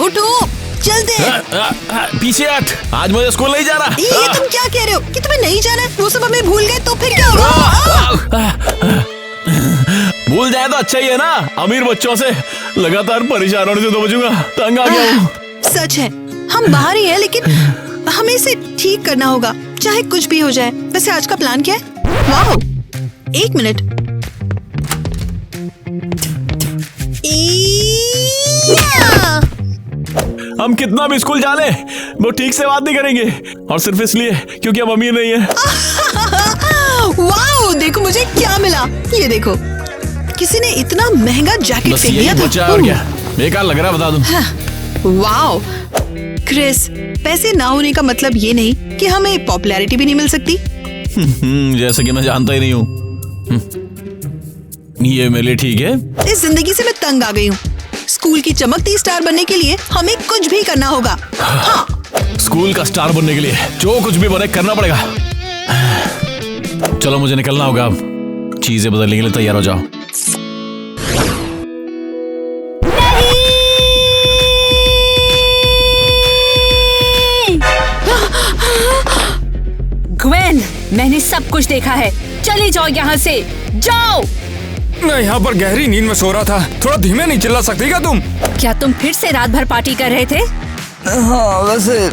उठो, चलते हैं। पीछे हट, आज मुझे स्कूल नहीं जाना। ये तुम क्या कह रहे हो कि तुम्हें नहीं जाना? वो सब हमें भूल गए तो फिर क्या होगा? भूल जाए तो अच्छा ही है ना। अमीर बच्चों से लगातार परेशान होने से तो बचूंगा। तंग आ गया हूँ। सच है, हम बाहर ही हैं, लेकिन हमें इसे ठीक करना होगा, चाहे कुछ भी हो जाए। वैसे आज का प्लान क्या है? वाह, 1 मिनट। हम कितना भी स्कूल जा ले, वो ठीक से बात नहीं करेंगे, और सिर्फ इसलिए क्योंकि हम अमीर नहीं है। वाह, देखो मुझे क्या मिला। ये देखो, किसी ने इतना महंगा जैकेट फेंक दिया था। और क्या बेकार लग रहा है, बता दूं। वाह क्रिस, पैसे ना होने का मतलब ये नहीं कि हमें पॉपुलैरिटी भी नहीं मिल सकती। जैसे कि मैं जानता ही नहीं हूँ। ये मेरे लिए ठीक है। इस जिंदगी से मैं तंग आ गई हूँ। स्कूल की चमकती स्टार बनने के लिए हमें कुछ भी करना होगा। हाँ, स्कूल का स्टार बनने के लिए जो कुछ भी बने करना पड़ेगा। चलो मुझे निकलना होगा अब। चीजें बदलने के लिए तैयार हो जाओ। ग्वेन, मैंने सब कुछ देखा है। चले जाओ यहाँ से, जाओ। मैं यहाँ पर गहरी नींद में सो रहा था। थोड़ा धीमे नहीं चिल्ला सकती क्या तुम? क्या तुम फिर से रात भर पार्टी कर रहे थे? हाँ, वैसे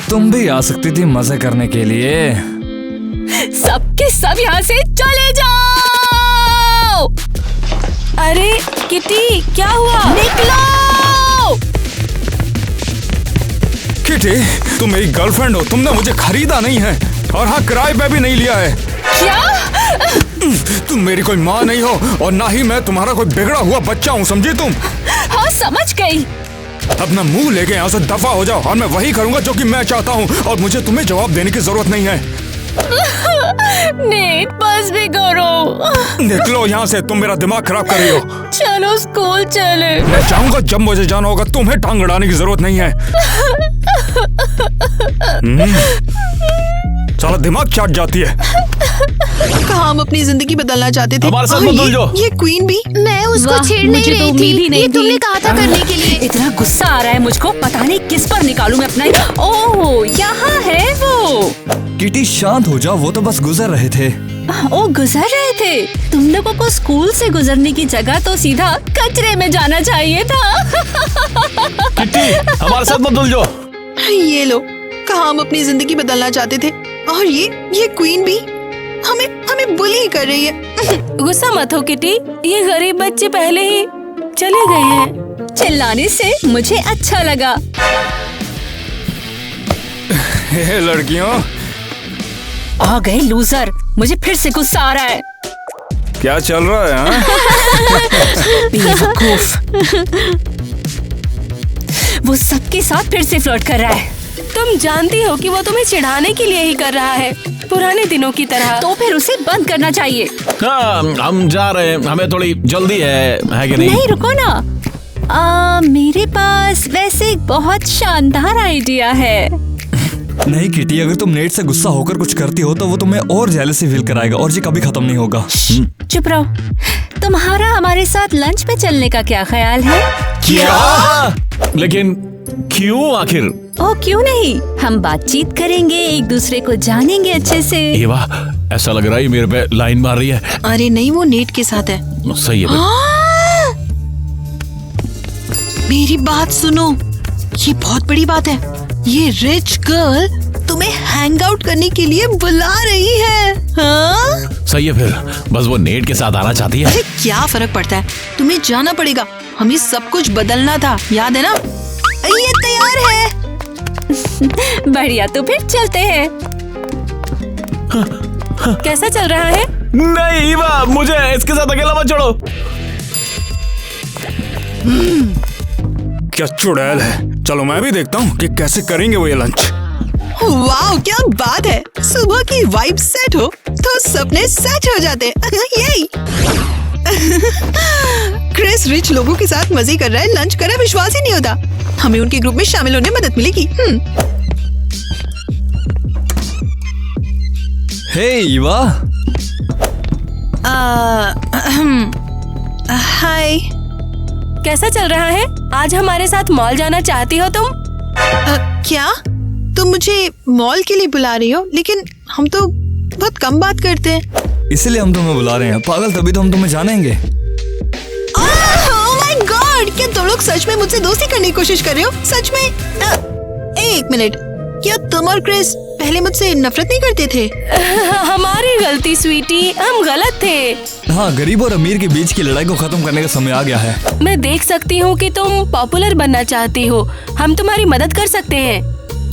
तुम भी आ सकती थी मजे करने के लिए। सबके सब यहाँ से चले जाओ। अरे किटी, क्या हुआ? निकलो। किटी, तुम मेरी गर्लफ्रेंड हो। तुमने मुझे खरीदा नहीं है, और हाँ, किराए पे भी नहीं लिया है। क्या? तुम मेरी कोई माँ नहीं हो, और ना ही मैं तुम्हारा कोई बिगड़ा हुआ बच्चा हूँ, समझी तुम? हाँ, समझ गई। अपना मुंह लेके यहाँ से दफा हो जाओ, और मैं वही करूँगा जो कि मैं चाहता हूँ, और मुझे तुम्हें जवाब देने की जरूरत नहीं है। नेट, बस भी करो। निकलो यहाँ से, तुम मेरा दिमाग खराब कर रही हो। चलो स्कूल चले। मैं चाहूंगा जब मुझे जाना होगा, तुम्हें टांग अड़ाने की जरूरत नहीं है। साला दिमाग चाट जाती है। कहाँ हम अपनी जिंदगी बदलना चाहते थे। हमारे साथ और मत भूल जाओ। ये क्वीन भी। मैं उसको वाह, छेड़ने मुझे तो नहीं उम्मीद ही थी। नहीं ये तुमने थी। कहा था करने के लिए। इतना गुस्सा आ रहा है मुझको, पता नहीं किस पर निकालूं मैं अपना। ओह, यहाँ है वो। किटी शांत हो जाओ, वो तो बस गुजर रहे थे। ओ, गुजर रहे थे। तुम लोगों को स्कूल से गुजरने की जगह तो सीधा कचरे में जाना चाहिए था। किट्टी, हमारे साथ मत भूल जाओ। ये लो, कहाँ हम अपनी जिंदगी बदलना चाहते थे, और ये क्वीन भी हमें बुली कर रही है। गुस्सा मत हो किटी, ये गरीब बच्चे पहले ही चले गए हैं। चिल्लाने से मुझे अच्छा लगा। हे लड़कियों, आ गए लूजर। मुझे फिर से गुस्सा आ रहा है। क्या चल रहा है? हाँ? बेवकूफ। वो सबके साथ फिर से फ्लर्ट कर रहा है। तुम जानती हो कि वो तुम्हें चिढ़ाने के लिए ही कर रहा है, पुराने दिनों की तरह। तो फिर उसे बंद करना चाहिए। हाँ, हम जा रहे हैं, हमें थोड़ी जल्दी है कि नहीं? नहीं, रुको ना। मेरे पास वैसे एक बहुत शानदार आइडिया है। नहीं किटी, अगर तुम नेट से गुस्सा होकर कुछ करती हो तो वो तुम्हें और जेलसी फील कराएगा, और ये कभी खत्म नहीं होगा। चुप रहो। तुम्हारा हमारे साथ लंच पे चलने का क्या ख्याल है? क्या? लेकिन क्यों आखिर? ओ, क्यों नहीं, हम बातचीत करेंगे, एक दूसरे को जानेंगे अच्छे से। एवा, ऐसा लग रहा है मेरे पे लाइन मार रही है। अरे नहीं, वो नेट के साथ है। सही है। मेरी बात सुनो, ये बहुत बड़ी बात है। ये रिच गर्ल तुम्हें हैंग आउट करने के लिए बुला रही है। हाँ? सही है, फिर बस वो नेट के साथ आना चाहती है। अरे क्या फर्क पड़ता है, तुम्हें जाना पड़ेगा। हमें सब कुछ बदलना था, याद है ना? ये तैयार है। बढ़िया, तो फिर चलते हैं। कैसा चल रहा है? नहीं ईवा, मुझे इसके साथ अकेला मत छोड़ो। क्या चुड़ैल है। चलो मैं भी देखता हूँ कि कैसे करेंगे वो ये लंच। वाह, क्या बात है। सुबह की वाइब सेट हो तो सपने सच हो जाते। यही। क्रिस रिच लोगों के साथ मजे कर रहा है, लंच कर रहा है, विश्वास ही नहीं होता। हमें उनके ग्रुप में शामिल होने में मदद मिलेगी। हे ईवा। हाय। कैसा चल रहा है? आज हमारे साथ मॉल जाना चाहती हो तुम? क्या तुम मुझे मॉल के लिए बुला रही हो? लेकिन हम तो बहुत कम बात करते हैं। इसलिए हम तुम्हें बुला रहे हैं पागल, तभी तो हम तुम्हें जानेंगे। ओह माय गॉड, क्या तुम लोग सच में मुझसे दोस्ती करने की कोशिश कर रहे हो? सच में? एक मिनट, क्या तुम और क्रिस पहले मुझसे नफरत नहीं करते थे? हमारी गलती स्वीटी, हम गलत थे। हाँ, गरीब और अमीर के बीच की लड़ाई को खत्म करने का समय आ गया है। मैं देख सकती हूँ कि तुम पॉपुलर बनना चाहती हो, हम तुम्हारी मदद कर सकते हैं।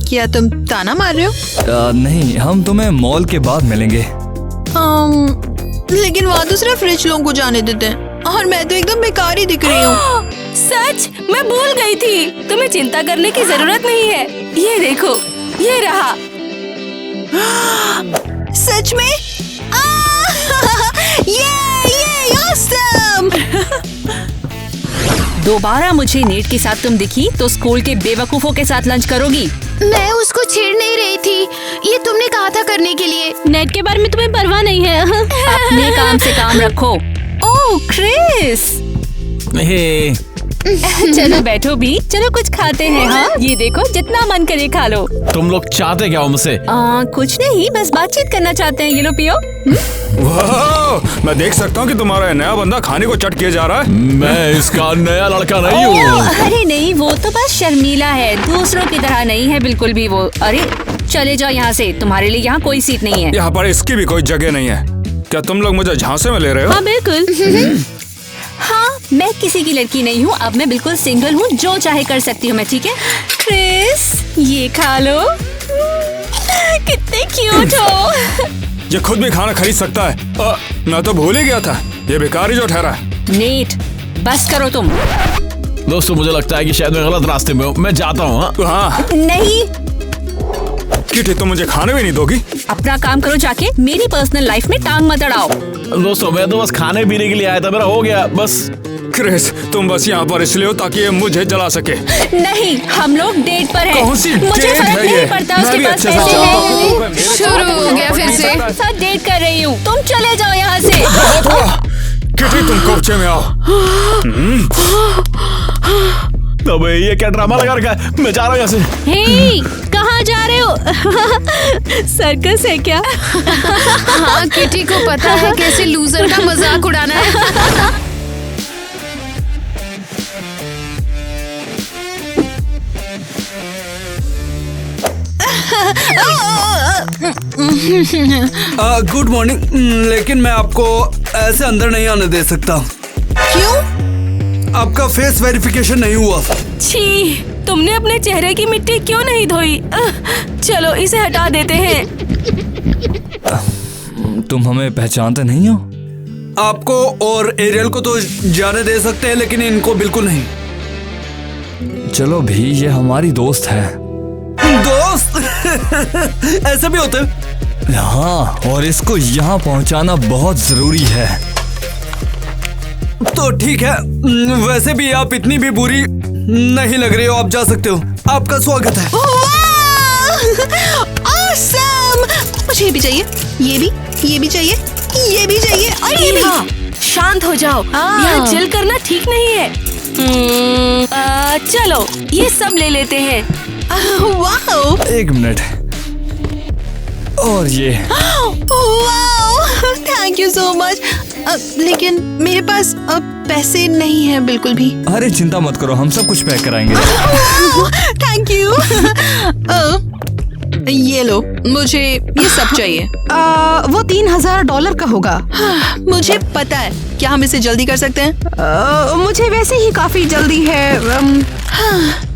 क्या तुम ताना मार रहे हो? नहीं, हम तुम्हें मॉल के बाद मिलेंगे। लेकिन वहाँ तो सिर्फ रिच लोगों को जाने देते हैं और मैं तो एकदम बेकार ही दिख रही हूँ। सच, मैं भूल गई थी। तुम्हें चिंता करने की जरूरत नहीं है। ये देखो, ये रहा। सच में? ये awesome! दोबारा मुझे नेट के साथ तुम दिखी तो स्कूल के बेवकूफों के साथ लंच करोगी। मैं उसको छेड़ नहीं रही थी, ये तुमने कहा था करने के लिए। नेट के बारे में तुम्हें परवाह नहीं है। अपने काम से काम रखो। ओह क्रिस, चलो बैठो भी, चलो कुछ खाते हैं। हाँ, ये देखो, जितना मन करे खा लो। तुम लोग चाहते क्या हो मुझसे? कुछ नहीं, बस बातचीत करना चाहते हैं। ये लो पियो। वाह, मैं देख सकता हूँ कि तुम्हारा नया बंदा खाने को चट किए जा रहा है। मैं इसका नया लड़का नहीं हूँ। अरे नहीं, वो तो बस शर्मीला है, दूसरों की तरह नहीं है बिल्कुल भी वो। अरे चले जाओ यहाँ से, तुम्हारे लिए यहाँ कोई सीट नहीं है। यहाँ पर इसकी भी कोई जगह नहीं है। क्या तुम लोग मुझे झांसे में ले रहे हो? हाँ बिल्कुल। हाँ, मैं किसी की लड़की नहीं हूँ, अब मैं बिल्कुल सिंगल हूँ, जो चाहे कर सकती हूँ मैं। ठीक है क्रिस, ये खा लो। कितने क्यूट हो। ये खुद भी खाना खरीद सकता है। मैं तो भूल ही गया था, ये बेकारी जो ठहरा है। नेट, बस करो तुम। दोस्तों, मुझे लगता है कि शायद मैं गलत रास्ते में हूँ। मैं जाता हूँ। हाँ, नहीं, किटी तुम मुझे खाने भी नहीं दोगी? अपना काम करो जाके, मेरी पर्सनल लाइफ में टांग मत अड़ाओ। दोस्तों, मैं तो बस खाने पीने के लिए आया था, मेरा हो गया बस। क्रिस, तुम बस यहाँ पर इसलिए हो ताकि ये मुझे जला सके। नहीं, हम लोग डेट पर हैं। कौन सी मुझे डेट फर्क है नहीं ये? पड़ता मैं उसके भी पास अच्छे से पैसे जानता हैं। हूँ। शुरू हो गया फिर से। मैं साथ डेट कर रही हूँ, तुम चले जाओ यहाँ से। बहुत हुआ। किटी, तुम कोपचे में आओ। अबे ये क्या ड्रामा लगा रखा है? मैं जा रहा हूँ यहाँ से। हे, कहाँ जा रहे हो? सर्कस है क्या? हाँ, किटी को पता है कैसे लूजर का मजाक उड़ाना है। गुड मॉर्निंग, लेकिन मैं आपको ऐसे अंदर नहीं आने दे सकता। क्यों? आपका फेस वेरिफिकेशन नहीं हुआ। छी, तुमने अपने चेहरे की मिट्टी क्यों नहीं धोई? चलो इसे हटा देते हैं। तुम हमें पहचानते नहीं हो? आपको और एरियल को तो जाने दे सकते हैं, लेकिन इनको बिल्कुल नहीं। चलो भी, ये हमारी दोस्त है। दोस्त? ऐसे भी होते हैं? हाँ, और इसको यहाँ पहुँचाना बहुत जरूरी है। तो ठीक है, वैसे भी आप इतनी भी बुरी नहीं लग रही हो, आप जा सकते हो। आपका स्वागत है। Awesome! मुझे ये भी चाहिए, ये भी चाहिए, ये भी चाहिए और ये भी। हाँ, शांत हो जाओ, यहाँ चिल करना ठीक नहीं है। चलो ये सब ले लेते हैं। वाओ! एक मिनट, और ये। Wow! Thank you so much. लेकिन मेरे पास अब पैसे नहीं है बिल्कुल भी। अरे चिंता मत करो, हम सब कुछ पैक कराएंगे। Thank you. ये लो, मुझे ये सब चाहिए। वो $3000 का होगा। मुझे पता है, क्या हम इसे जल्दी कर सकते हैं? मुझे वैसे ही काफी जल्दी है।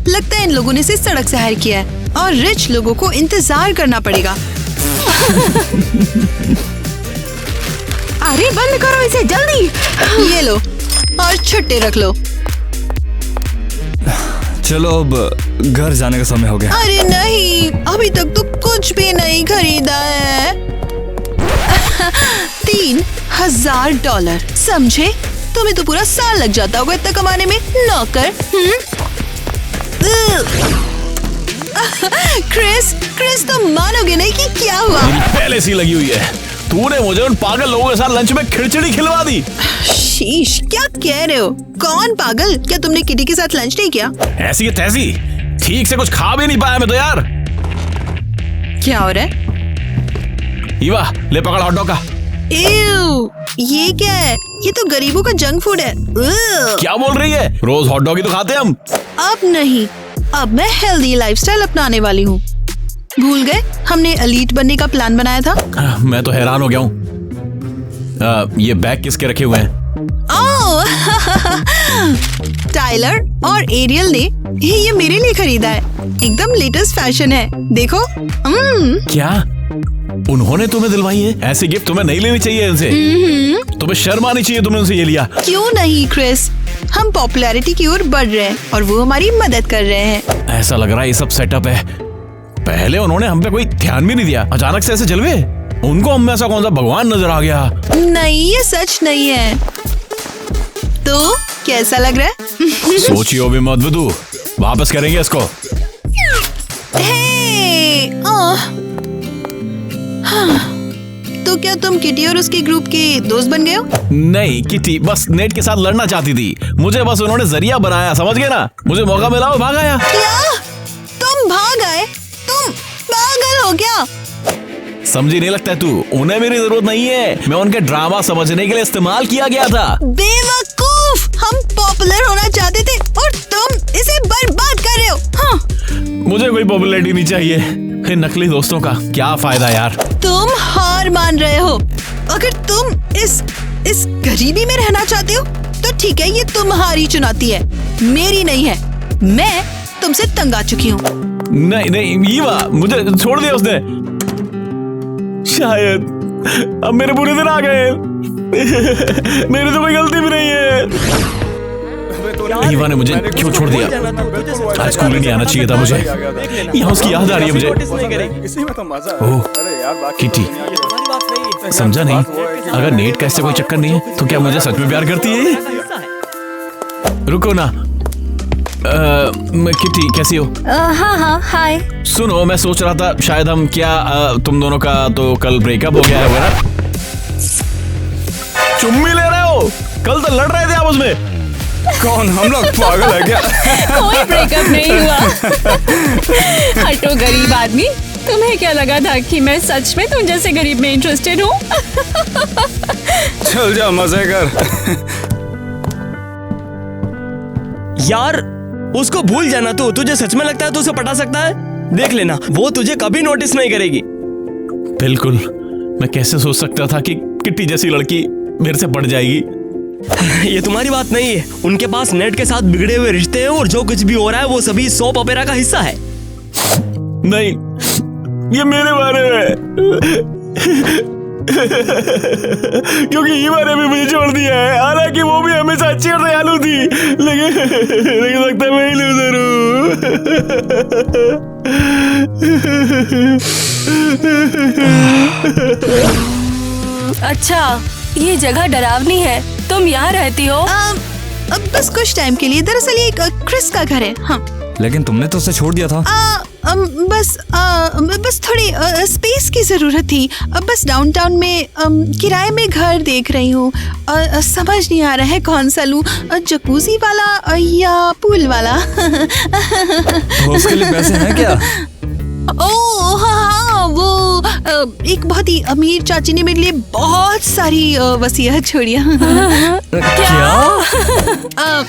लगता है इन लोगों ने इसे सड़क से हायर किया है और रिच लोगों को इंतजार करना पड़ेगा। अरे बंद करो इसे जल्दी। ये लो और छुट्टे रख लो। चलो अब घर जाने का समय हो गया। अरे नहीं, अभी तक तो कुछ भी नहीं खरीदा है। $3000, समझे? तुम्हें तो पूरा साल लग जाता होगा इतना कमाने में, नौकर। क्रिस तुम मानोगे नहीं कि क्या हुआ। मेरी पहले सी लगी हुई है। तूने मुझे उन पागल लोगों के साथ लंच में खिचड़ी खिलवा दी। शीश, क्या कह रहे हो? कौन पागल? क्या तुमने किटी के साथ लंच नहीं किया? ऐसी है तैसी, ठीक से कुछ खा भी नहीं पाया मैं तो यार। क्या हो रहा है? ईवा ले पकड़ हॉट डॉग का। एव, ये क्या है? ये तो गरीबों का जंक फूड है। क्या बोल रही है? रोज हॉट डॉग ही तो खाते हैं हम। अब नहीं, अब मैं हेल्दी लाइफस्टाइल अपनाने वाली हूँ। भूल गए हमने एलीट बनने का प्लान बनाया था? मैं तो हैरान हो गया हूँ। ये बैग किसके रखे हुए हैं? ओह, टाइलर और एरियल ने ये मेरे लिए खरीदा है। एकदम लेटेस्ट फैशन है, देखो। क्या उन्होंने तुम्हें दिलवाई है? ऐसी गिफ्ट तुम्हें नहीं लेनी चाहिए इनसे। तुम्हें शर्म आनी चाहिए, तुमने उनसे ये लिया। क्यों नहीं क्रिस, हम पॉपुलैरिटी की ओर बढ़ रहे हैं और वो हमारी मदद कर रहे हैं। ऐसा लग रहा है ये सब सेटअप है। पहले उन्होंने हम पे कोई ध्यान भी नहीं दिया, अचानक से ऐसे जलवे। उनको हम में ऐसा कौन सा भगवान नजर आ गया? नहीं, ये सच नहीं है। तो कैसा लग रहा है? सोचियो भी मत विदु, वापस करेंगे इसको। तो क्या तुम किटी और उसके ग्रुप के दोस्त बन गए हो? नहीं, किटी बस नेट के साथ लड़ना चाहती थी। मुझे बस उन्होंने जरिया बनाया, समझ गए ना? मुझे मौका मिला और भाग आया। क्या? तुम भाग आए? तुम पागल हो क्या? समझी नहीं लगता है तू? उन्हें मेरी जरूरत नहीं है, मैं उनके ड्रामा समझने के लिए इस्तेमाल किया गया था। बेवकूफ, हम पॉपुलर होना चाहते थे और तुम इसे बर्बाद कर रहे हो। हाँ। मुझे कोई पॉपुलैरिटी नहीं चाहिए। इन नकली दोस्तों का क्या फायदा यार? तुम हार मान रहे हो। अगर तुम इस गरीबी में रहना चाहते हो तो ठीक है, ये तुम्हारी चुनौती है, मेरी नहीं है। मैं तुमसे तंग आ चुकी हूँ। नहीं ईवा, मुझे छोड़ दिया उसने। शायद अब मेरे बुरे दिन आ गए। मेरी तो कोई गलती भी नहीं है। ईवा ने मुझे क्यों छोड़ दिया? आज स्कूल नहीं आना चाहिए था मुझे। यहाँ उसकी याद आ रही है मुझे। ओह किटी, समझा नहीं। अगर नेट का इससे कोई चक्कर नहीं है तो क्या मुझे सच में प्यार करती है? रुको ना। किटी कैसी हो? हाँ हाय। सुनो, मैं सोच रहा था शायद हम तुम दोनों का तो कल ब्रेकअप हो गया है ना? चुम्मी ले रहे हो? कल तो लड़ रहे थे आपस में। कौन? हम लोग पागल है क्या? कोई ब्रेकअप नहीं हुआ। हटो गरीब आदमी, तुम्हें क्या लगा था कि मैं सच में तुम जैसे गरीब में इंटरेस्टेड हूँ? चल जा, मजे कर। यार उसको भूल जाना तू। तुझे सच में लगता है तू उसे पटा सकता है? देख लेना, वो तुझे कभी नोटिस नहीं करेगी। बिल्कुल, मैं कैसे सोच सकता था कि किट्टी जैसी लड़की मेरे से पड़ जाएगी। ये तुम्हारी बात नहीं है। उनके पास नेट के साथ बिगड़े हुए रिश्ते हैं और जो कुछ भी हो रहा है वो सभी सोप ओपेरा का हिस्सा है। नहीं, ये मेरे बारे में। क्योंकि ईवा ने भी मुझे छोड़ दिया है। हालांकि वो भी हमेशा अच्छी और दयालु थी, लेकिन लगता है मैं ही लूजर हूँ। अच्छा, ये जगह डरावनी है। तुम यहाँ रहती हो? अब बस कुछ टाइम के लिए। दरअसल ये क्रिस का घर है। हाँ। लेकिन तुमने तो उसे छोड़ दिया था। बस थोड़ी स्पेस की जरूरत थी। बस डाउनटाउन में किराए में घर देख रही हूँ। समझ नहीं आ रहा है कौन सा लूँ, जकूजी वाला या पूल वाला। तो उसके लिए पैसे हैं क्या? ओह हाँ, वो एक बहुत ही अमीर चाची ने मेरे लिए बहुत सारी वसीयत छोड़ी। क्या?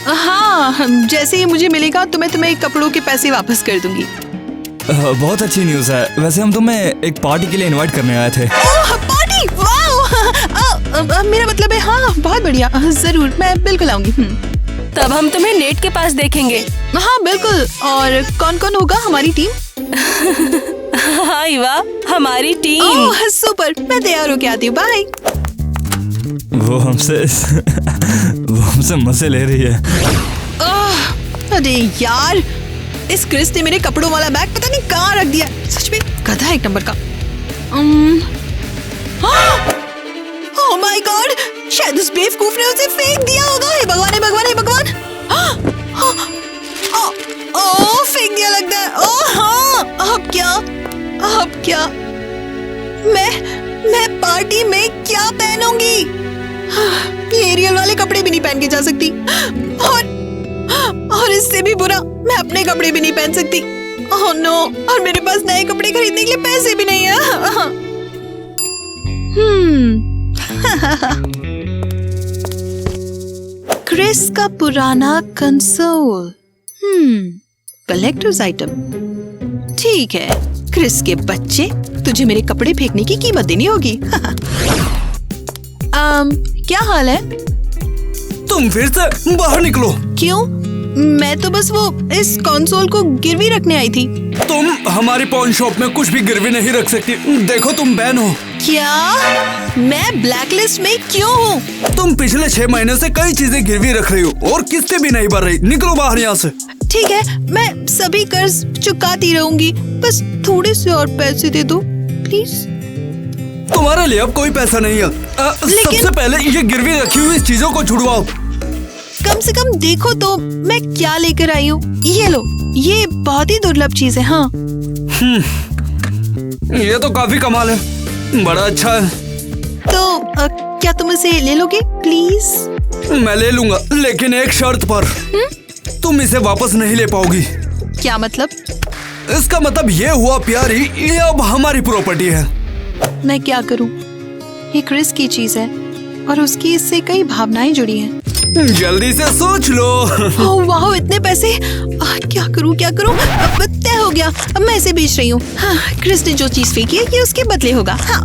हाँ, जैसे ही मुझे मिलेगा तो मैं तुम्हें कपड़ों के पैसे वापस कर दूंगी। बहुत अच्छी न्यूज़ है। वैसे हम तुम्हें एक पार्टी के लिए इनवाइट करने आए थे। ओह पार्टी, वाह! मेरा मतलब है हाँ, बहुत बढ़िया। जरूर, मैं बिल्कुल आऊंगी। तब हम तुम्हें नेट के पास देखेंगे। हाँ बिल्कुल। और कौन कौन होगा हमारी टीम? हाँ ईवा, हमारी टीम। ओह सुपर, मैं तैयार होके आती हूँ। बाय। वो हमसे मजे ले रही है। अरे यार, इस क्रिस ने मेरे कपड़ों वाला बैग पता नहीं कहाँ रख दिया। सच में गधा है एक नंबर का। ओह माय गॉड, शायद उस बेवकूफ ने उसे फेंक दिया होगा। हे भगवान, हे भगवान, हे भगवान। ओह फेंक दिया लगता है। ओह हाँ, अब क्या? मैं पार्टी में क्या पहनूंगी? ये एरियल वाले कपड़े भी नहीं पहन के जा सकती और इससे भी बुरा मैं अपने कपड़े भी नहीं पहन सकती। ओह नो, और मेरे पास नए कपड़े खरीदने के लिए पैसे भी नहीं है। क्रिस का पुराना कंसोल। Collectors item. ठीक है क्रिस के बच्चे, तुझे मेरे कपड़े फेंकने की कीमत देनी होगी। क्या हाल है? तुम फिर से बाहर निकलो। क्यों? मैं तो बस वो इस कंसोल को गिरवी रखने आई थी। तुम हमारी पॉन शॉप में कुछ भी गिरवी नहीं रख सकती। देखो तुम बैन हो। क्या? मैं ब्लैकलिस्ट में क्यों हूँ? तुम पिछले 6 महीने से कई चीजें गिरवी रख रही हो और किस्तें भी नहीं भर रही। निकलो बाहर यहाँ से। ठीक है, मैं सभी कर्ज चुकाती रहूंगी, बस थोड़े से और पैसे दे दो प्लीज। तुम्हारे लिए अब कोई पैसा नहीं है। सबसे पहले ये गिरवी रखी हुई इस चीजों को छुड़वाओ। कम से कम देखो तो मैं क्या लेकर आई हूँ। ये लो, ये बहुत ही दुर्लभ चीज है। हाँ ये तो काफी कमाल है, बड़ा अच्छा है। तो क्या तुम इसे ले लोगे प्लीज? मैं ले लूंगा, लेकिन एक शर्त पर। तुम इसे वापस नहीं ले पाओगी। क्या मतलब? इसका मतलब ये हुआ प्यारी, ये अब हमारी प्रॉपर्टी है। मैं क्या करूं? ये क्रिस की चीज है और उसकी इससे कई भावनाएं जुड़ी हैं। जल्दी से सोच लो। ओह वाह, इतने पैसे! क्या करूं क्या करूं? अब तय हो गया, अब मैं इसे बेच रही हूँ। हाँ, क्रिस ने जो चीज फेंकी है ये उसके बदले होगा। हाँ।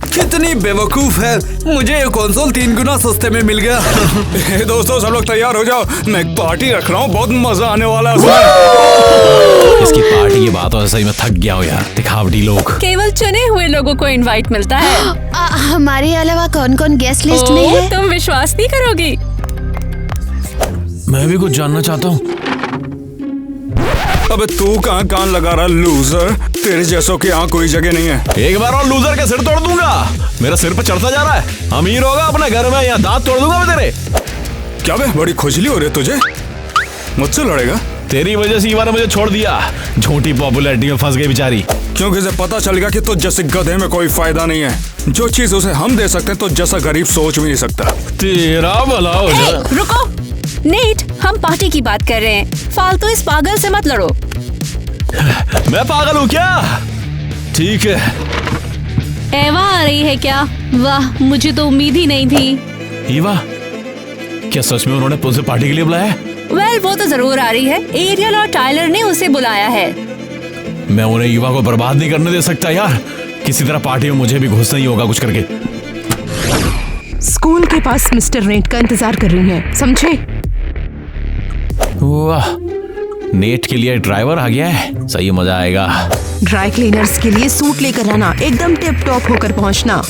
कितनी बेवकूफ है, मुझे ये कंसोल 3 गुना सस्ते में मिल गया। दोस्तों सब लोग तैयार हो जाओ, मैं एक पार्टी रख रहा हूँ, बहुत मजा आने वाला है। इसकी पार्टी की बातों से सही में थक गया हूँ यार, दिखावटी लोग। केवल चुने हुए लोगों को इनवाइट मिलता है। हमारे अलावा कौन कौन गेस्ट लिस्ट में है? तुम विश्वास नहीं करोगी। मैं भी कुछ जानना चाहता हूँ। अबे तू कहाँ कान लगा रहा लूजर? तेरे जैसों की यहाँ कोई जगह नहीं है। एक बार और लूजर का सिर तोड़ दूंगा। मेरा सिर पे चढ़ता जा रहा है। अमीर होगा अपने घर में, या दांत तोड़ दूंगा मैं तेरे। क्या बे, बड़ी खुजली हो रही है तुझे? मुझसे लड़ेगा? तेरी वजह से ईवा ने मुझे छोड़ दिया। झूठी पॉपुलैरिटी में फंस गई बेचारी। क्योंकि उसे पता चल गया कि तुझ जैसे गधे में कोई फायदा नहीं है। जो चीज उसे हम दे सकते हैं तो जैसा गरीब सोच भी नहीं सकता। तेरा भला हो जाए। रुको नेट, हम पार्टी की बात कर रहे हैं, फालतू इस पागल से मत लड़ो। मैं पागल हूँ क्या? ठीक है। एवा आ रही है क्या? वाह, मुझे तो उम्मीद ही नहीं थी। ईवा, क्या सच में उन्होंने तुझे पार्टी के लिए बुलाया है? वेल, वो तो जरूर आ रही है। एरियल और टाइलर ने उसे बुलाया है। मैं उन्हें ईवा को बर्बाद नहीं करने दे सकता यार। किसी तरह पार्टी में मुझे भी घुसना ही होगा कुछ करके। स्कूल के पास मिस्टर रेंट का इंतजार कर रही हैं, समझे? वाह, नेट के लिए ड्राइवर आ गया है, सही मजा आएगा। ड्राई क्लीनर्स के लिए सूट लेकर आना, एकदम टिप टॉप होकर पहुंचना।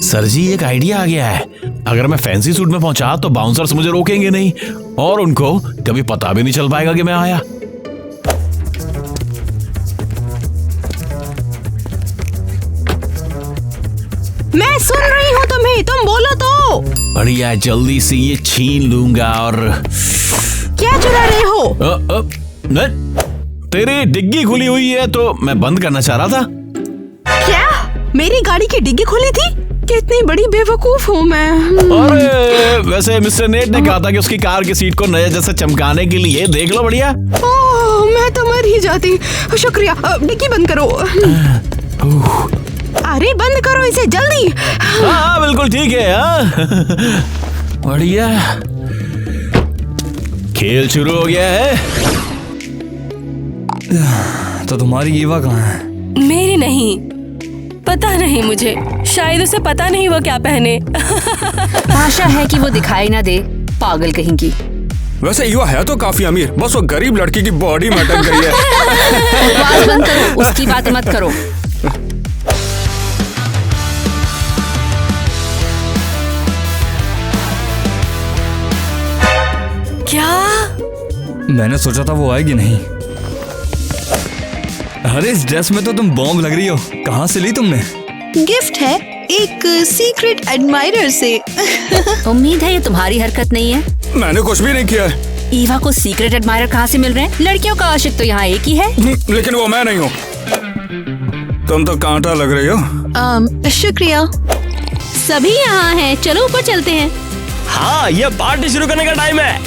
सर जी, एक आइडिया आ गया है। अगर मैं फैंसी सूट में पहुंचा तो बाउंसर्स मुझे रोकेंगे नहीं और उनको कभी पता भी नहीं चल पाएगा कि मैं आया। मैं सुन रही हूँ तुम्हें, तुम बोलो तो। बढ़िया, जल्दी से ये छीन लूंगा। और क्या चुरा रहे हो? तेरी डिग्गी खुली हुई है तो मैं बंद करना चाह रहा था। क्या मेरी गाड़ी की डिग्गी खुली थी? कितनी बड़ी बेवकूफ हूँ मैं। अरे वैसे मिस्टर नेट ने कहा था कि उसकी कार की सीट को नए जैसे चमकाने के लिए, देख लो बढ़िया। ओह, मैं तो मर ही जाती। शुक्रिया। डिग्गी बंद करो। अरे बंद करो इसे जल्दी। हाँ बिल्कुल ठीक है। हाँ बढ़िया, खेल शुरू हो गया है। तो तुम्हारी ईवा कहाँ है? मेरी नहीं, पता नहीं मुझे, शायद उसे पता नहीं वो क्या पहने। आशा है कि वो दिखाई ना दे, पागल कहेंगी। वैसे ईवा है तो काफी अमीर, बस वो गरीब लड़की की बॉडी में अटक गई है। बकवास बंद करो, उसकी बात मत करो। क्या? मैंने सोचा था वो आएगी नहीं। अरे इस ड्रेस में तो तुम बॉम्ब लग रही हो, कहाँ से ली तुमने? गिफ्ट है एक सीक्रेट एडमायरर से। उम्मीद है ये तुम्हारी हरकत नहीं है। मैंने कुछ भी नहीं किया है। ईवा को सीक्रेट एडमायरर कहाँ से मिल रहे हैं? लड़कियों का आशिक तो यहाँ एक ही है। लेकिन वो मैं नहीं हूँ। तुम तो कांटा लग रही हो। शुक्रिया। सभी यहाँ हैं, चलो ऊपर चलते हैं। हाँ, ये पार्टी शुरू करने का टाइम है।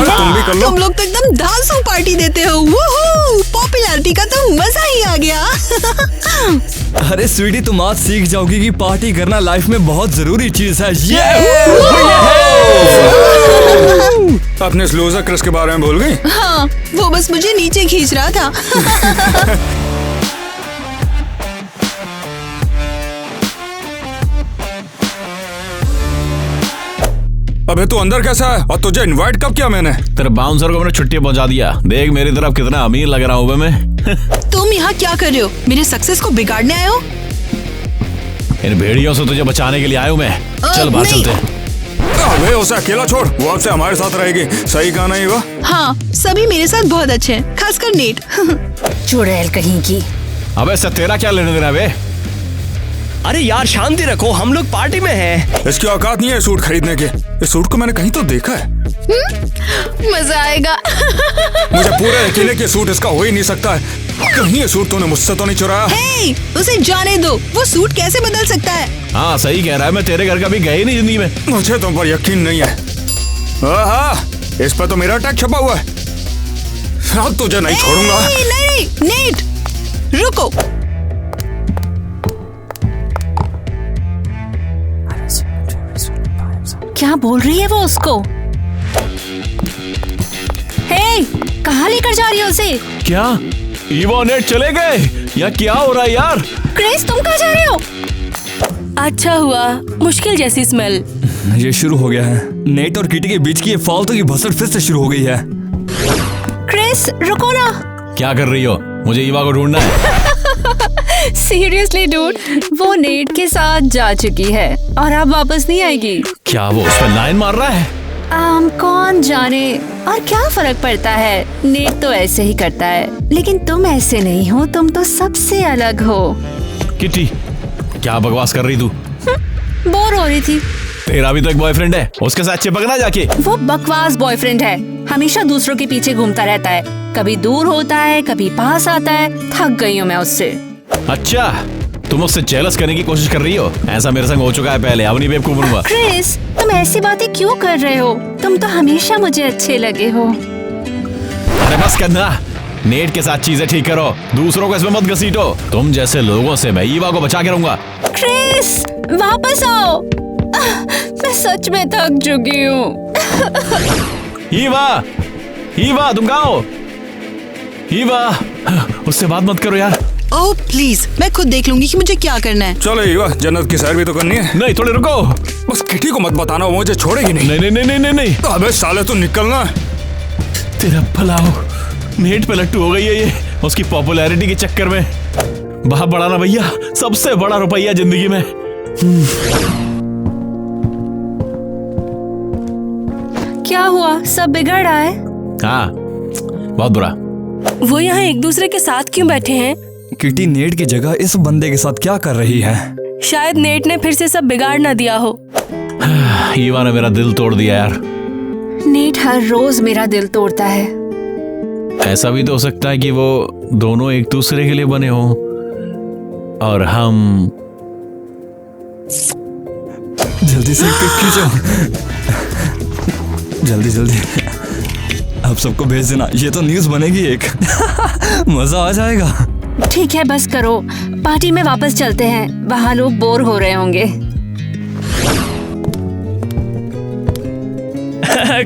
तुम भी कर लो। तुम लोग तो एकदम धांसू पार्टी देते हो। वूहू! पॉपुलैरिटी का तो मजा ही आ गया। अरे स्वीटी, तुम आज सीख जाओगी कि पार्टी करना लाइफ में बहुत जरूरी चीज है। अपने इस लूजर क्रश के बारे में भूल गई? हाँ, वो बस मुझे नीचे खींच रहा था। अबे तू अंदर कैसा है? और तुझे इनवाइट कब किया मैंने? तेरे बाउंसर को मैंने छुट्टी पहुंचा दिया। देख मेरी तरफ कितना अमीर लग रहा हूँ मैं। तुम यहाँ क्या कर रहे हो? मेरे सक्सेस को बिगाड़ने आए हो? इन भेड़ियों से तुझे बचाने के लिए आया हूँ मैं। चल बाहर नहीं। चलते हैं। अबे उसे अकेला छोड़, वो अब से हमारे साथ रहेगी। सही कहा नहीं हुआ? हाँ, सभी मेरे साथ बहुत अच्छे हैं, खासकर नेट। चुड़ैल कहीं की। अबे इससे तेरा क्या लेने देना बे? अरे यार शांति रखो, हम लोग पार्टी में हैं। इसकी औकात नहीं है सूट खरीदने के। इस सूट को मैंने कहीं तो देखा है। मजा आएगा। मुझे पूरा यकीन है कि सूट इसका हो ही नहीं सकता है। कहीं ये सूट तूने मुझसे तो नहीं चुराया? हे, उसे जाने दो। वो सूट कैसे बदल सकता है? हाँ सही कह रहा है, मैं तेरे घर कभी गई नहीं जिंदगी में। मुझे तुम पर यकीन नहीं है। आहा, इस पर तो मेरा टैग छपा हुआ है। अब तुझे नहीं छोड़ूंगा। नहीं, नेट, रुको। क्या बोल रही है वो उसको? हे, कहाँ लेकर जा रही हो उसे? क्या ईवा और नेट चले गए? या क्या हो रहा है यार? क्रिस, तुम कहाँ जा रहे हो? अच्छा हुआ, मुश्किल जैसी स्मेल। ये शुरू हो गया है। नेट और किटी के बीच की ये फालतू की भसड़ फिर से शुरू हो गई है। क्रिस, रुको ना। क्या कर रही हो? मुझे ईवा को ढूंढना है। सीरियसली डूड, वो नेट के साथ जा चुकी है और अब वापस नहीं आएगी। क्या वो उस पर लाइन मार रहा है? कौन जाने, और क्या फर्क पड़ता है? नेट तो ऐसे ही करता है, लेकिन तुम ऐसे नहीं हो, तुम तो सबसे अलग हो। किटी, क्या बकवास कर रही तू? बोर हो रही थी। तेरा भी तो एक बॉयफ्रेंड है, उसके साथ चिपकना जाके। वो बकवास बॉयफ्रेंड है, हमेशा दूसरों के पीछे घूमता रहता है। कभी दूर होता है, कभी पास आता है। थक गई हूँ मैं उससे। अच्छा, तुम उससे जेलस करने की कोशिश कर रही हो? ऐसा मेरे संग हो चुका है पहले, अब नहीं बेवकूफ बनूंगा। क्रिस, तुम ऐसी बातें क्यों कर रहे हो? तुम तो हमेशा मुझे अच्छे लगे हो। अरे बस करना, नेट के साथ चीजें ठीक करो, दूसरों को इसमें मत घसीटो। तुम जैसे लोगों से मैं ईवा को बचा के रहूंगा। क्रिस, वापस आओ। मैं सच में थक चुकी हूँ। ईवा, तुम कहाँ हो? ईवा, उससे बात मत करो यार। ओह प्लीज, मैं खुद देख लूंगी कि मुझे क्या करना है। चलो ईवा, जन्नत की सैर भी तो करनी है। नहीं, थोड़े रुको। बस किटी को मत बताना, वो मुझे छोड़ेगी नहीं। नहीं। अबे साले तू निकलना। तेरा भला हो, नेट पे लट्टू हो गई है ये उसकी पॉपुलैरिटी के चक्कर में। बहुत बड़ा ना भैया, सबसे बड़ा रुपया जिंदगी में। क्या हुआ? सब बिगड़ रहा है? हाँ, बहुत बुरा। वो यहाँ एक दूसरे के साथ क्यों बैठे हैं? किटी नेट की जगह इस बंदे के साथ क्या कर रही है? शायद नेट ने फिर से सब बिगाड़ ना दिया हो। ईवा ने मेरा दिल तोड़ दिया यार। नेट हर रोज मेरा दिल तोड़ता है। ऐसा भी तो हो सकता है कि वो दोनों एक दूसरे के लिए बने हो और हम। जल्दी से खींचो, जल्दी। अब सबको भेज देना, ये तो न्यूज़ बनेगी एक। मजा आ जाएगा। ठीक है, बस करो। पार्टी में वापस चलते हैं, वहाँ लोग बोर हो रहे होंगे।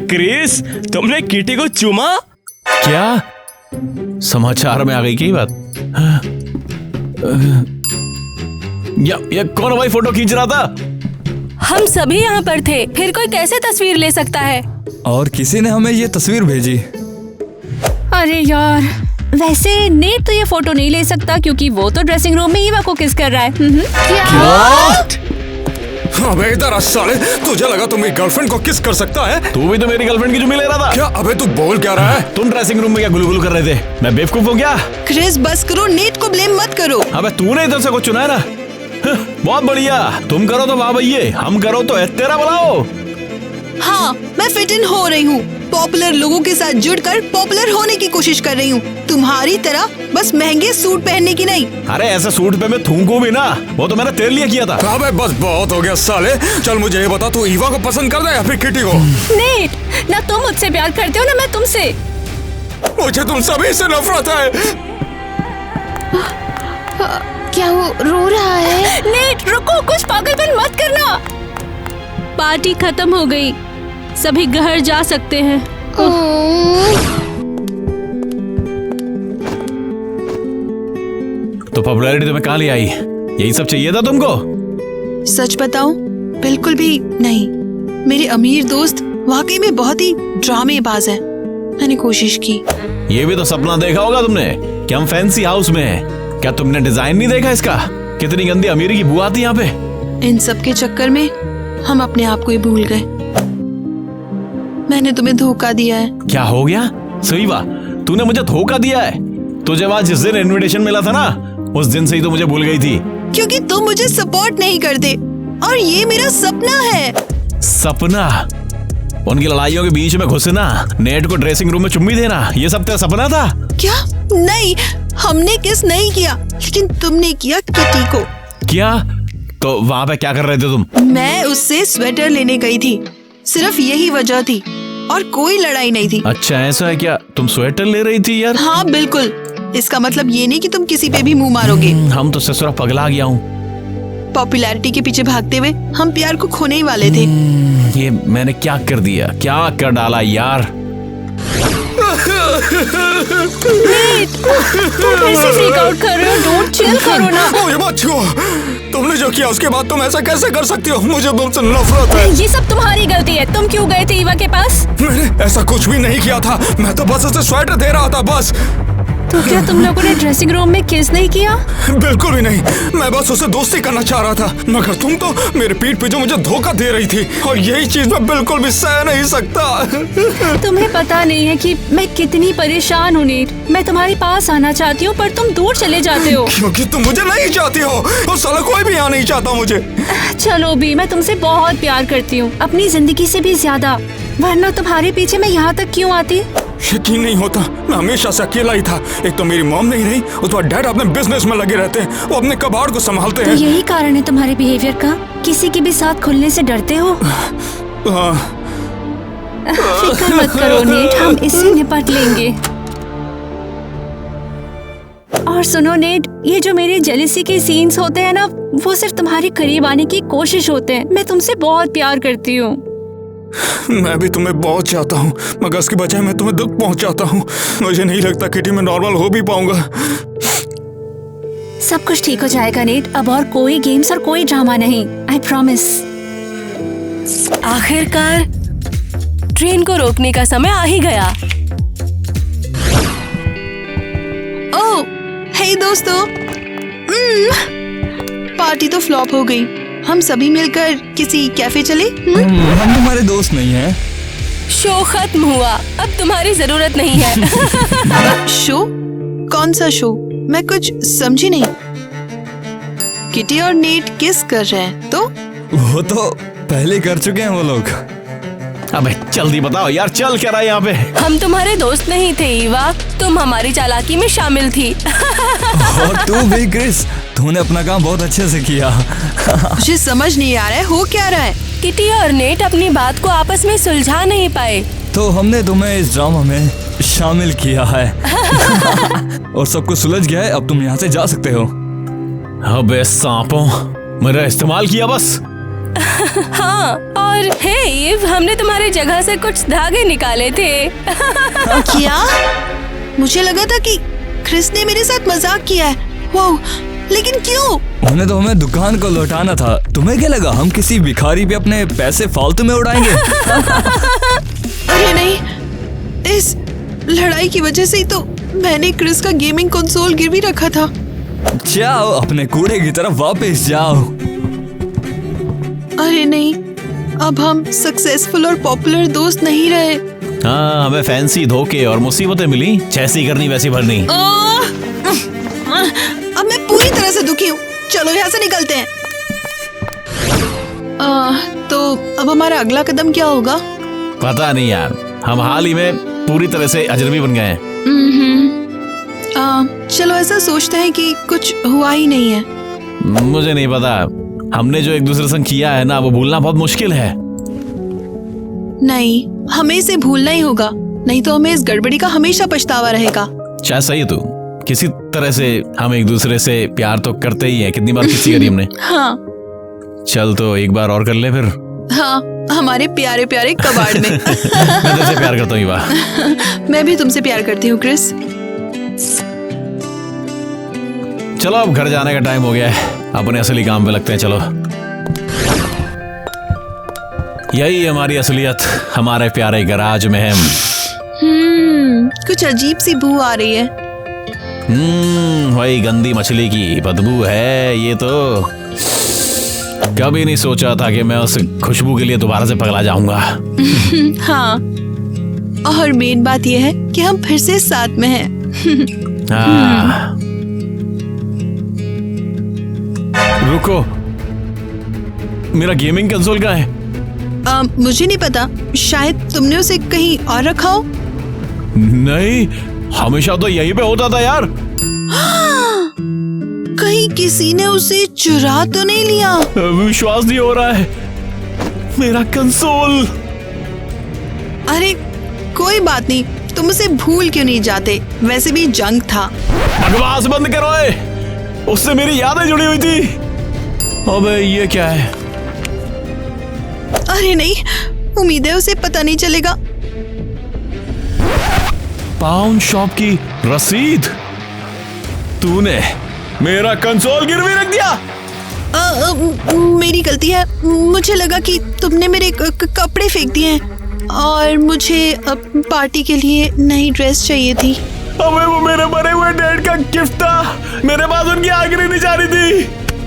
क्रिस, तुमने किटी को चूमा? क्या समाचार में आ गई क्या बात? या कौन भाई फोटो खींच रहा था? हम सभी यहाँ पर थे, फिर कोई कैसे तस्वीर ले सकता है? और किसी ने हमें ये तस्वीर भेजी। अरे यार, वैसे नेट तो ये फोटो नहीं ले सकता क्योंकि वो तो ड्रेसिंग रूम में ईवा को किस कर रहा है। अबे इधर आ साले, तुझे लगा तुम मेरी गर्लफ्रेंड को किस कर सकता है? तू भी तो मेरी गर्लफ्रेंड की जुम्मे ले रहा था। क्या? अबे तू बोल क्या रहा है? तुम ड्रेसिंग रूम में क्या गुलगुल कर रहे थे? मैं बेवकूफ हो गया? क्रिस बस करो, नेट को ब्लेम मत करो। अबे तूने इधर से कुछ चुना है ना। बहुत बढ़िया, तुम करो तो वाह भैया, हम करो तो तेरा भला हो। हाँ, मैं फिट इन हो रही हूँ। पॉपुलर लोगों के साथ जुड़कर पॉपुलर होने की कोशिश कर रही हूँ, तुम्हारी तरह बस महंगे सूट पहनने की नहीं। अरे ऐसे सूट पे मैं थूकूं भी ना, वो तो मैंने तेरे लिए किया था। अबे बस बहुत हो गया साले। चल मुझे ये बता, तू ईवा को पसंद करता है या फिर किटी को? नेट, ना तुम मुझसे प्यार करते हो ना मैं तुमसे। मुझे तुम सभी से नफरत है। क्या वो रो रहा है? नेट रुको, कुछ पागलपन मत करना। पार्टी खत्म हो गई, सभी घर जा सकते हैं। तो पॉपुलैरिटी तुम्हें कहाँ ले आई? यही सब चाहिए था तुमको? सच बताऊं, बिल्कुल भी नहीं। मेरे अमीर दोस्त वाकई में बहुत ही ड्रामेबाज है। मैंने कोशिश की। ये भी तो सपना देखा होगा तुमने कि हम फैंसी हाउस में हैं। क्या तुमने डिजाइन नहीं देखा इसका? कितनी गंदी अमीरी की बुआ थी यहाँ पे। इन सब के चक्कर में हम अपने आप को ही भूल गए। मैंने तुम्हें धोखा दिया है। क्या हो गया सुईवा? तूने मुझे धोखा दिया है? तुझे आज जिस दिन इनविटेशन मिला था ना, उस दिन से ही तो मुझे भूल गई थी। क्योंकि तुम मुझे सपोर्ट नहीं करते और ये मेरा सपना है। सपना? उनकी लड़ाइयों के बीच में घुसना, नेट को ड्रेसिंग रूम में चुम्मी देना, ये सब तेरा सपना था? क्या? नहीं, हमने किस नहीं किया, लेकिन तुमने किया किटी को। क्या? तो वहाँ पे क्या कर रहे थे तुम? मैं उससे स्वेटर लेने गई थी, सिर्फ यही वजह थी और कोई लड़ाई नहीं थी। अच्छा ऐसा है क्या? तुम स्वेटर ले रही थी यार? हाँ बिल्कुल। इसका मतलब ये नहीं कि तुम किसी पे भी मुंह मारोगे। हम तो ससुरा पगला गया हूँ। पॉपुलैरिटी के पीछे भागते हुए हम प्यार को खोने ही वाले थे। ये मैंने क्या कर दिया, क्या कर डाला यार? तुम ऐसे फ्रीक आउट कर रहे हो, डोंट चिल करो ना। मुझे मत छुओ। तुमने जो किया उसके बाद तुम ऐसा कैसे कर सकती हो? मुझे तुमसे नफरत है। ये सब तुम्हारी गलती है। तुम क्यों गए थे ईवा के पास? मैंने ऐसा कुछ भी नहीं किया था। मैं तो बस उसे स्वेटर दे रहा था बस। तो क्या तुम लोगों ने ड्रेसिंग रूम में किस नहीं किया? बिल्कुल भी नहीं। मैं बस उसे दोस्ती करना चाह रहा था, मगर तुम तो मेरे पीठ पे जो मुझे धोखा दे रही थी, और यही चीज मैं बिल्कुल भी सह नहीं सकता। तुम्हें पता नहीं है कि मैं कितनी परेशान हूँ नीट। मैं तुम्हारे पास आना चाहती हूँ पर तुम दूर चले जाते हो। क्योंकि तुम मुझे नहीं चाहती हो और साला कोई भी यहाँ नहीं चाहता मुझे। चलो भी, मैं तुमसे बहुत प्यार करती हूँ, अपनी जिंदगी से भी ज्यादा, वरना तुम्हारे पीछे मैं यहाँ तक क्यों आती? यकीन नहीं होता, मैं हमेशा से अकेला ही था। एक तो मेरी मॉम नहीं रही, उसके बाद डैड अपने बिजनेस में लगे रहते हैं, वो अपने कबाड़ को संभालते तो हैं। यही कारण है तुम्हारे बिहेवियर का? किसी के भी साथ खुलने से डरते हो? फिक्र मत करो नेट, हम इससे निपट लेंगे। और सुनो नेट, ये जो मेरे जेलसी के सीन्स होते हैं ना, वो सिर्फ तुम्हारे करीब आने की कोशिश होते हैं। मैं तुमसे बहुत प्यार करती हूँ। मैं भी तुम्हें बहुत चाहता हूँ, मगर उसके बजाय मैं तुम्हें दुख पहुँचाता हूँ। मुझे नहीं लगता किटी में नॉर्मल हो भी पाऊंगा। सब कुछ ठीक हो जाएगा नेट, अब और कोई गेम्स और कोई ड्रामा नहीं, आई प्रॉमिस। आखिरकार ट्रेन को रोकने का समय आ ही गया। ओह, हे दोस्तों, पार्टी तो फ्लॉप हो गई। हम सभी मिलकर किसी कैफे चले? हम तुम्हारे दोस्त नहीं हैं। शो खत्म हुआ, अब तुम्हारी जरूरत नहीं है। शो? कौन सा शो? मैं कुछ समझी नहीं। किटी और नेट किस कर रहे हैं? तो वो तो पहले कर चुके हैं वो लोग। अबे जल्दी बताओ यार, चल क्या रहा है यहाँ पे? हम तुम्हारे दोस्त नहीं थे ईवा, तुम हमारी चालाकी में शामिल थी। और तू भी क्रिस, तूने अपना काम बहुत अच्छे से किया। मुझे समझ नहीं आ रहा है हो क्या रहा है। किटी और नेट अपनी बात को आपस में सुलझा नहीं पाए, तो हमने तुम्हें इस ड्रामा में शामिल किया है। और सब कुछ सुलझ गया है, अब तुम यहाँ से जा सकते हो। अबे सांपों, मेरा इस्तेमाल किया बस। हाँ, और हे ईव, हमने तुम्हारी जगह से कुछ धागे निकाले थे। क्या? मुझे लगा था कि क्रिस ने मेरे साथ मजाक किया है। वाह, लेकिन क्यों? उन्हें तो हमें दुकान को लौटाना था। तुम्हें क्या लगा हम किसी भिखारी पे अपने पैसे फालतू में उड़ाएंगे? अरे नहीं, इस लड़ाई की वजह से ही तो मैंने क्रिस का गेमिंग कंसोल गिरवी रखा था। जाओ अपने कूड़े की तरफ वापस जाओ। अरे नहीं, अब हम सक्सेसफुल और पॉपुलर दोस्त नहीं रहे। हाँ, हमें फैंसी धोखे और मुसीबतें मिली, जैसी करनी वैसी भरनी। अब मैं पूरी तरह से दुखी हूँ। चलो यहाँ से निकलते हैं। तो अब हमारा अगला कदम क्या होगा? पता नहीं यार, हम हाल ही में पूरी तरह से अजनबी बन गए हैं। चलो ऐसा सोचते हैं कि कुछ हुआ ही नहीं है। मुझे नहीं पता, हमने जो एक दूसरे संग किया है ना, वो भूलना बहुत मुश्किल है। नहीं, हमें इसे भूलना ही होगा, नहीं तो हमें इस गड़बड़ी का हमेशा पछतावा रहेगा। शायद सही है तू, किसी तरह से हम एक दूसरे से प्यार तो करते ही हैं। कितनी बार किसी करी हमने। हाँ चल तो एक बार और कर ले फिर। हाँ, हमारे प्यारे प्यारे कबाड़ में। मैं तुझसे प्यार करता हूँ ईवा। मैं भी तुमसे प्यार करती हूँ क्रिस। चलो अब घर जाने का टाइम हो गया है, अपने असली काम पे लगते हैं। चलो, यही हमारी असलियत, हमारे प्यारे गराज में हम। कुछ अजीब सी बू आ रही है। वही गंदी मछली की बदबू है ये तो। कभी नहीं सोचा था कि मैं उस खुशबू के लिए दोबारा से पगला जाऊंगा। हाँ, और मेन बात यह है कि हम फिर से साथ में हैं। हाँ। रुको, मेरा गेमिंग कंसोल कहाँ है? मुझे नहीं पता, शायद तुमने उसे कहीं और रखा हो। नहीं, हमेशा तो यहीं पे होता था यार। कहीं किसी ने उसे चुरा तो नहीं लिया? विश्वास नहीं हो रहा है, मेरा कंसोल। अरे कोई बात नहीं, तुम उसे भूल क्यों नहीं जाते? वैसे भी जंग था। बकवास बंद करो, उससे मेरी यादें जुड़ी हुई थी। अबे ये क्या है? अरे नहीं, उम्मीद है उसे पता नहीं चलेगा। पाउन शॉप की रसीद। तूने मेरा कंसोल गिरवी रख दिया। मेरी गलती है, मुझे लगा कि तुमने मेरे कपड़े फेंक दिए हैं और मुझे पार्टी के लिए नई ड्रेस चाहिए थी। अबे वो मेरे मरे हुए डैड का गिफ्ट था, मेरे पास उनकी आखिरी निशानी थी।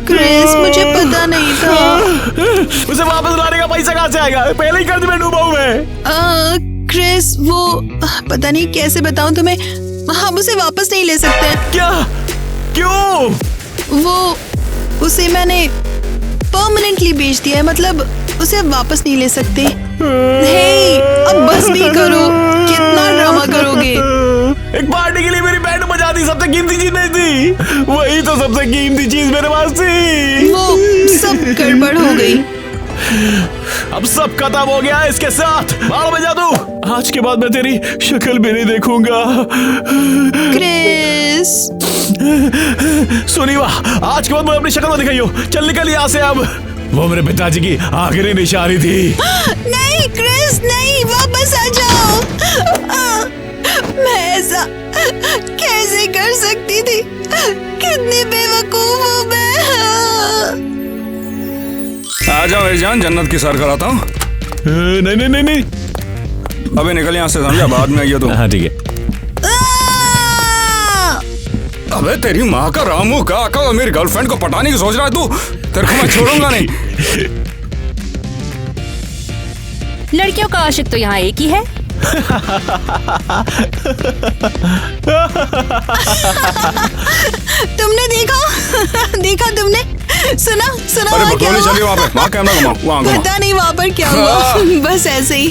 क्रिस, मुझे पता नहीं था। उसे वापस लाने का पैसा कहाँ से आएगा? पहले ही कर्ज में डूबा हूँ मैं। क्रिस, वो पता नहीं कैसे बताऊं तुम्हें, हम उसे वापस नहीं ले सकते। क्या? क्यों? वो उसे मैंने परमानेंटली बेच दिया है, मतलब उसे अब वापस नहीं ले सकते। हे, अब बस भी करो, कितना ड्रामा करोगे? एक पार्टी के लिए मेरी बैंड बजा दी, सबसे कीमती चीज नहीं थी। वही तो सबसे कीमती चीज मेरे पास थी। वो सब गड़बड़ हो गई। अब सब खत्म हो गया इसके साथ। बाढ़ बजा दो। आज के बाद मैं तेरी शक्ल भी नहीं देखूंगा। क्रिस, सुनीवा, आज के बाद मैं अपनी शक्ल में दिखाइयो। चल निकल यहाँ से अब। वो मेरे पिताजी की आखिरी निशानी थी। नहीं क्रिस, नहीं, वापस आ जाओ। मैं ऐसा कैसे कर सकती थी? कितनी बेवकूफ हूँ मैं। आ जाओ एजान, जन्नत की सैर कराता हूँ। नहीं नहीं नहीं नहीं, अबे निकल यहाँ से, समझा? बाद में आइए तो। हाँ ठीक है। अबे तेरी माँ का रामू का मेरी गर्लफ्रेंड को पटाने की सोच रहा है तू? तेरे को मैं छोड़ूंगा नहीं। लड़कियों का आशिक तो यहाँ एक ही है। तुमने देखा? देखा तुमने? सुना अरे वहाँ क्या बकवाली हुआ? चलिए वहाँ पे, वहाँ कैमरा घुमाओ, वहाँ घुमाओ। पता नहीं वहाँ पर क्या हुआ। बस ऐसे ही।